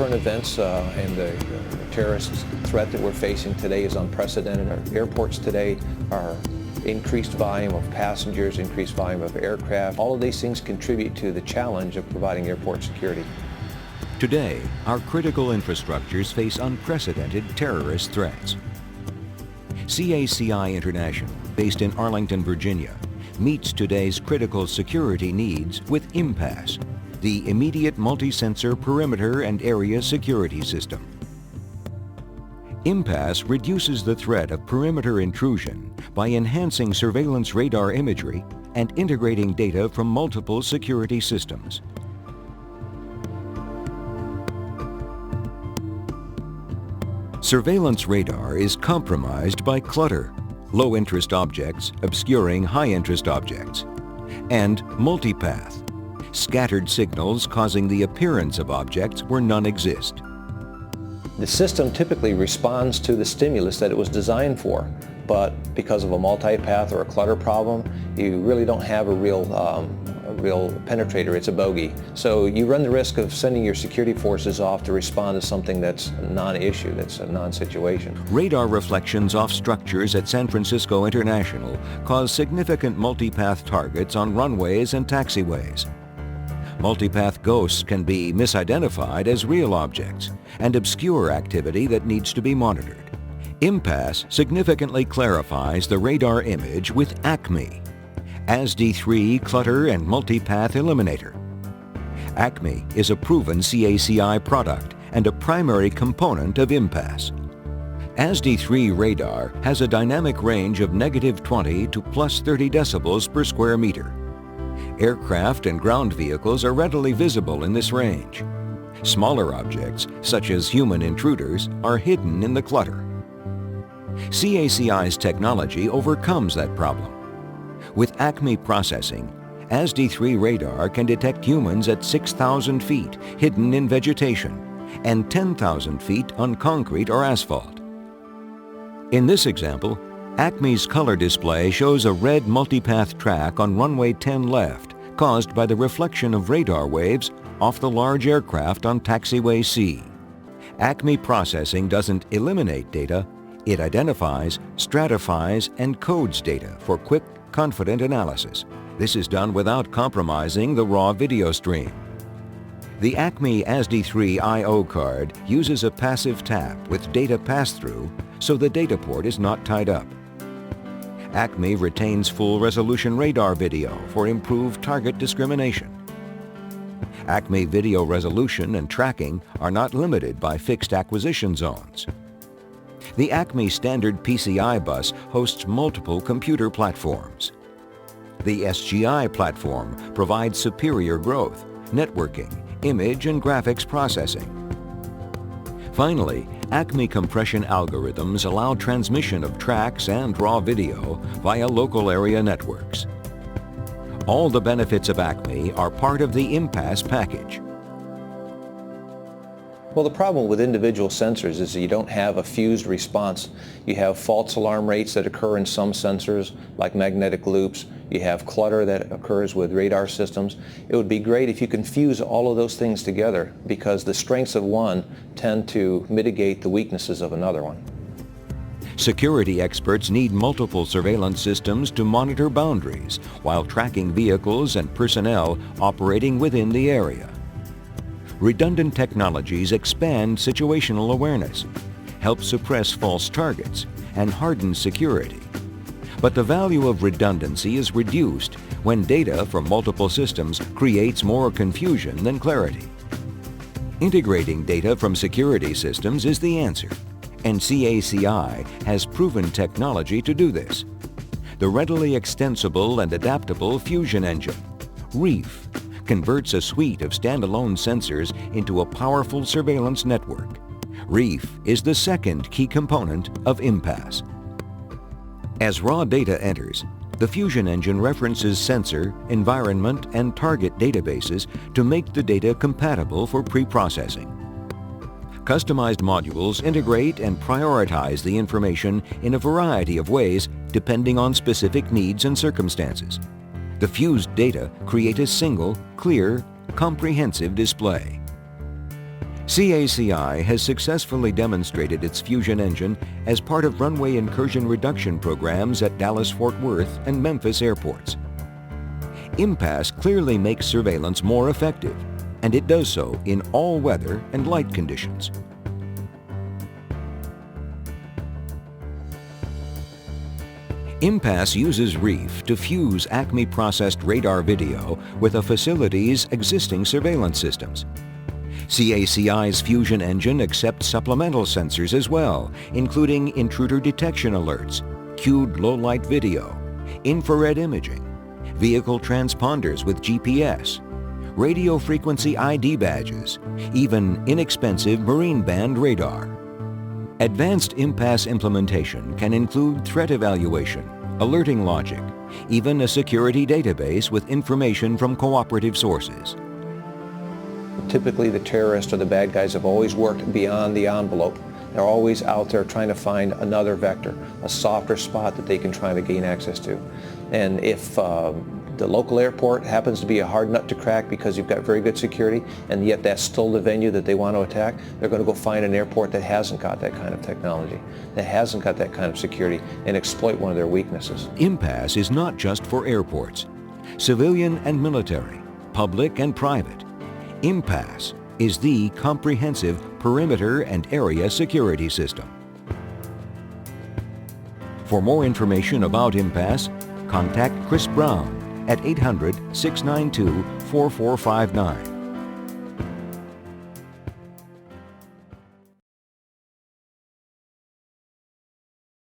current events and the terrorist threat that we're facing today is unprecedented. Our airports today are increased volume of passengers, increased volume of aircraft. All of these things contribute to the challenge of providing airport security. Today, our critical infrastructures face unprecedented terrorist threats. CACI International, based in Arlington, Virginia, meets today's critical security needs with IMPASS, the Immediate Multi-Sensor Perimeter and Area Security System. IMPASS reduces the threat of perimeter intrusion by enhancing surveillance radar imagery and integrating data from multiple security systems. Surveillance radar is compromised by clutter, low-interest objects obscuring high-interest objects, and multipath, scattered signals causing the appearance of objects where none exist. The system typically responds to the stimulus that it was designed for, but because of a multipath or a clutter problem, you really don't have a real penetrator. It's a bogey. So you run the risk of sending your security forces off to respond to something that's a non-issue, that's a non-situation. Radar reflections off structures at San Francisco International cause significant multipath targets on runways and taxiways. Multipath ghosts can be misidentified as real objects and obscure activity that needs to be monitored. IMPASS significantly clarifies the radar image with ACME, ASD3 Clutter and Multipath Eliminator. ACME is a proven CACI product and a primary component of IMPASS. ASD3 radar has a dynamic range of -20 to +30 decibels per square meter. Aircraft and ground vehicles are readily visible in this range. Smaller objects, such as human intruders, are hidden in the clutter. CACI's technology overcomes that problem. With ACME processing, ASD3 radar can detect humans at 6,000 feet hidden in vegetation and 10,000 feet on concrete or asphalt. In this example, ACME's color display shows a red multipath track on runway 10 left caused by the reflection of radar waves off the large aircraft on taxiway C. ACME processing doesn't eliminate data, it identifies, stratifies, and codes data for quick, confident analysis. This is done without compromising the raw video stream. The ACME ASD3 I/O card uses a passive tap with data pass-through so the data port is not tied up. ACME retains full-resolution radar video for improved target discrimination. ACME video resolution and tracking are not limited by fixed acquisition zones. The ACME standard PCI bus hosts multiple computer platforms. The SGI platform provides superior growth, networking, image and graphics processing. Finally, ACME compression algorithms allow transmission of tracks and raw video via local area networks. All the benefits of ACME are part of the IMPASS package. Well, the problem with individual sensors is that you don't have a fused response. You have false alarm rates that occur in some sensors, like magnetic loops. You have clutter that occurs with radar systems. It would be great if you can fuse all of those things together, because the strengths of one tend to mitigate the weaknesses of another one. Security experts need multiple surveillance systems to monitor boundaries while tracking vehicles and personnel operating within the area. Redundant technologies expand situational awareness, help suppress false targets, and harden security. But the value of redundancy is reduced when data from multiple systems creates more confusion than clarity. Integrating data from security systems is the answer, and CACI has proven technology to do this. The readily extensible and adaptable fusion engine, REEF, converts a suite of standalone sensors into a powerful surveillance network. REEF is the second key component of IMPASS. As raw data enters, the fusion engine references sensor, environment, and target databases to make the data compatible for pre-processing. Customized modules integrate and prioritize the information in a variety of ways depending on specific needs and circumstances. The fused data create a single, clear, comprehensive display. CACI has successfully demonstrated its fusion engine as part of runway incursion reduction programs at Dallas-Fort Worth and Memphis airports. IMPASS clearly makes surveillance more effective, and it does so in all weather and light conditions. IMPASS uses REEF to fuse ACME processed radar video with a facility's existing surveillance systems. CACI's fusion engine accepts supplemental sensors as well, including intruder detection alerts, cued low-light video, infrared imaging, vehicle transponders with GPS, radio frequency ID badges, even inexpensive marine band radar. Advanced IMPASS implementation can include threat evaluation, alerting logic, even a security database with information from cooperative sources. Typically, the terrorists or the bad guys have always worked beyond the envelope. They're always out there trying to find another vector, a softer spot that they can try to gain access to. And if the local airport happens to be a hard nut to crack because you've got very good security, and yet that's still the venue that they want to attack, they're going to go find an airport that hasn't got that kind of technology, that hasn't got that kind of security, and exploit one of their weaknesses. IMPASS is not just for airports. Civilian and military, public and private, IMPASS is the comprehensive perimeter and area security system. For more information about IMPASS, contact Chris Brown at 800-692-4459.